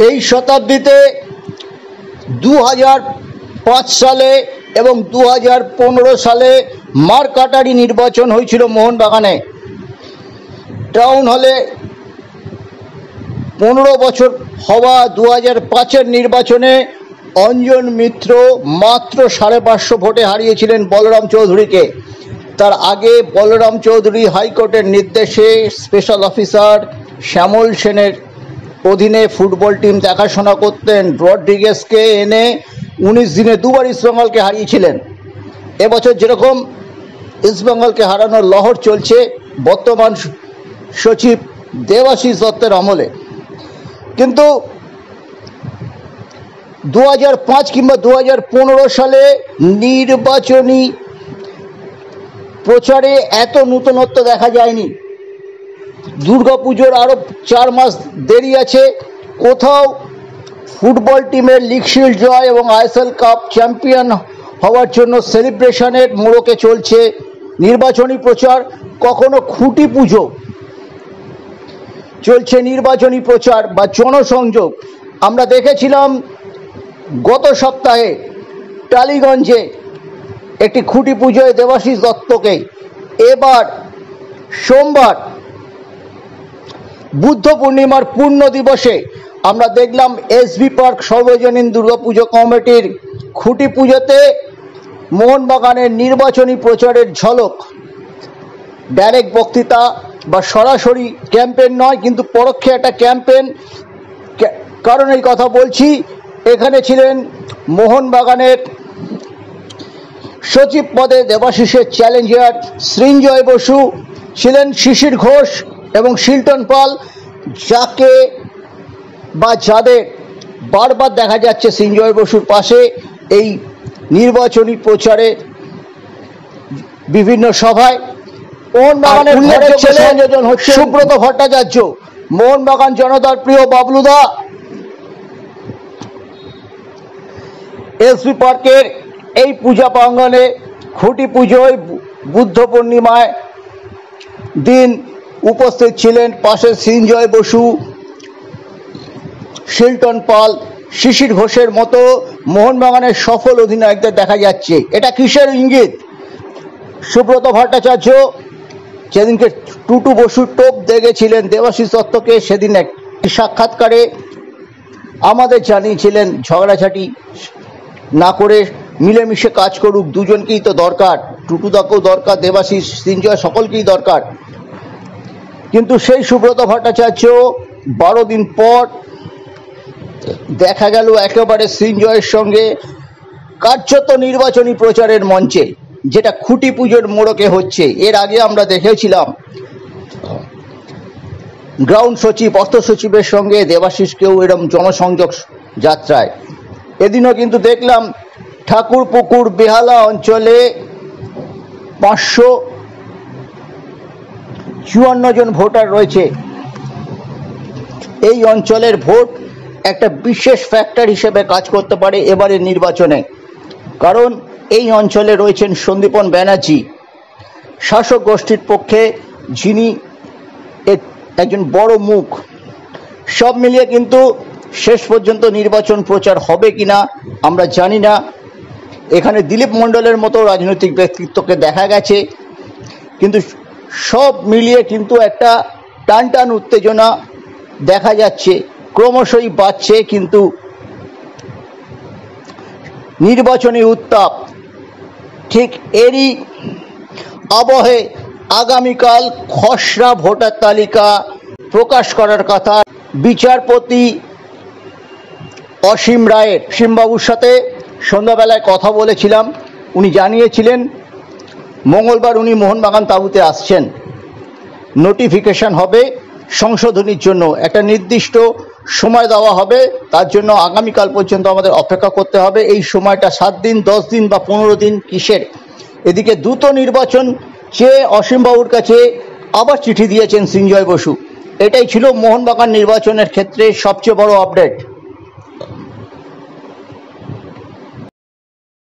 এই শতাব্দীতে 2005 সালে এবং 2015 সালে মারকাটারি নির্বাচন হয়েছিল মোহনবাগানে টাউন হলে। 15 বছর হওয়া 2005-এর নির্বাচনে অঞ্জন মিত্র মাত্র 550 ভোটে হারিয়েছিলেন বলরাম চৌধুরীকে। তার আগে বলরাম চৌধুরী হাইকোর্টের নির্দেশে স্পেশাল অফিসার শ্যামল সেনের অধীনে ফুটবল টিম দেখাশোনা করতেন। রড্রিগেজকে এনে 19 দিনে দুবার ইস্টবেঙ্গলকে হারিয়েছিলেন। এবছর যেরকম ইস্টবেঙ্গলকে হারানোর লহর চলছে বর্তমান সচিব দেবাশিস দত্তের আমলে। কিন্তু 2005 কিংবা 2015 সালে নির্বাচনী প্রচারে এত নূতনত্ব দেখা যায়নি। দুর্গাপুজোর আরও 4 মাস দেরি আছে। কোথাও ফুটবল টিমের লিগ শিল্ড জয় এবং আইএসএল কাপ চ্যাম্পিয়ন হওয়ার জন্য সেলিব্রেশনের মোড়কে চলছে নির্বাচনী প্রচার, কখনো খুঁটি পুজো চলছে নির্বাচনী প্রচার বা জনসংযোগ। আমরা দেখেছিলাম গত সপ্তাহে টালিগঞ্জে একটি খুঁটি পুজোয় দেবাশিস দত্তকে। এবার সোমবার বুদ্ধ পূর্ণিমার পূর্ণ দিবসে আমরা দেখলাম এসবি পার্ক সর্বজনীন দুর্গাপুজো কমিটির খুঁটি পুজোতে মোহনবাগানের নির্বাচনী প্রচারের ঝলক। ডাইরেক্ট বক্তৃতা বা সরাসরি ক্যাম্পেন নয়, কিন্তু পরোক্ষে একটা ক্যাম্পেন। কারণ এই কথা বলছি, এখানে ছিলেন মোহনবাগানের সচিব পদে দেবাশিসের চ্যালেঞ্জার সৃঞ্জয় বসু, ছিলেন শিশির ঘোষ এবং শিল্টন পাল, যাকে বা যাদের বারবার দেখা যাচ্ছে সৃঞ্জয় বসুর পাশে এই নির্বাচনী প্রচারে বিভিন্ন সভায়। মোহনবাগানের সংযোজন হচ্ছে সুব্রত ভট্টাচার্য, মোহনবাগান জনতার প্রিয় বাবলুদা। এসবি পার্কের এই পূজা প্রাঙ্গণে খুঁটি পুজোয় বুদ্ধ পূর্ণিমায় দিন উপস্থিত ছিলেন পাশে সৃঞ্জয় বসু, শিল্টন পাল, শিশির ঘোষের মতো মোহনবাগানের সফল অধিনায়কদের দেখা যাচ্ছে। এটা কিসের ইঙ্গিত? সুব্রত ভট্টাচার্য যেদিনকে টুটু বসুর টোপ দেখেছিলেন দেবাশিস দত্তকে, সেদিন একটি সাক্ষাৎকারে আমাদের জানিয়েছিলেন ঝগড়াঝাটি না করে মিলেমিশে কাজ করুক, দুজনকেই তো দরকার, টুটুদাকেও দরকার, দেবাশিস, সৃঞ্জয় সকলকেই দরকার। কিন্তু সেই সুব্রত ভট্টাচার্য 12 দিন পর দেখা গেল একেবারে সৃঞ্জয়ের সঙ্গে কার্যত নির্বাচনী প্রচারের মঞ্চে, যেটা খুঁটি পুজোর মোড়কে হচ্ছে। এর আগে আমরা দেখেছিলাম গ্রাউন্ড সচিব, অর্থ সচিবের সঙ্গে দেবাশিসকেও এরকম জনসংযোগ যাত্রায়। এদিনও কিন্তু দেখলাম ঠাকুরপুকুর বেহালা অঞ্চলে 554 জন ভোটার রয়েছে। এই অঞ্চলের ভোট একটা বিশেষ ফ্যাক্টর হিসেবে কাজ করতে পারে এবারের নির্বাচনে। কারণ এই অঞ্চলে রয়েছেন সন্দীপন ব্যানার্জি, শাসক গোষ্ঠীর পক্ষে যিনি একজন বড় মুখ। সব মিলিয়ে কিন্তু শেষ পর্যন্ত নির্বাচন প্রচার হবে কিনা আমরা জানি না। এখানে দিলীপ মণ্ডলের মতো রাজনৈতিক ব্যক্তিত্বকে দেখা গেছে, কিন্তু সব মিলিয়ে কিন্তু একটা টানটান উত্তেজনা দেখা যাচ্ছে, ক্রমশই বাড়ছে। কিন্তু নির্বাচনী উত্তাপ ঠিক এরই আবহে আগামীকাল খসড়া ভোটার তালিকা প্রকাশ করার কথা বিচারপতি অসীম রায়ের। অসীমবাবুর সাথে সন্ধ্যাবেলায় কথা বলেছিলাম, উনি জানিয়েছিলেন মঙ্গলবার উনি মোহনবাগান তাঁবুতে আসছেন। নোটিফিকেশন হবে সংশোধনীর জন্য, একটা নির্দিষ্ট সময় দেওয়া হবে, তার জন্য আগামীকাল পর্যন্ত আমাদের অপেক্ষা করতে হবে। এই সময়টা 7 দিন, 10 দিন বা 15 দিন কিসের? এদিকে দ্রুত নির্বাচন চেয়ে অসীমবাবুর কাছে আবার চিঠি দিয়েছেন সৃঞ্জয় বসু। এটাই ছিল মোহনবাগান নির্বাচনের ক্ষেত্রে সবচেয়ে বড় আপডেট।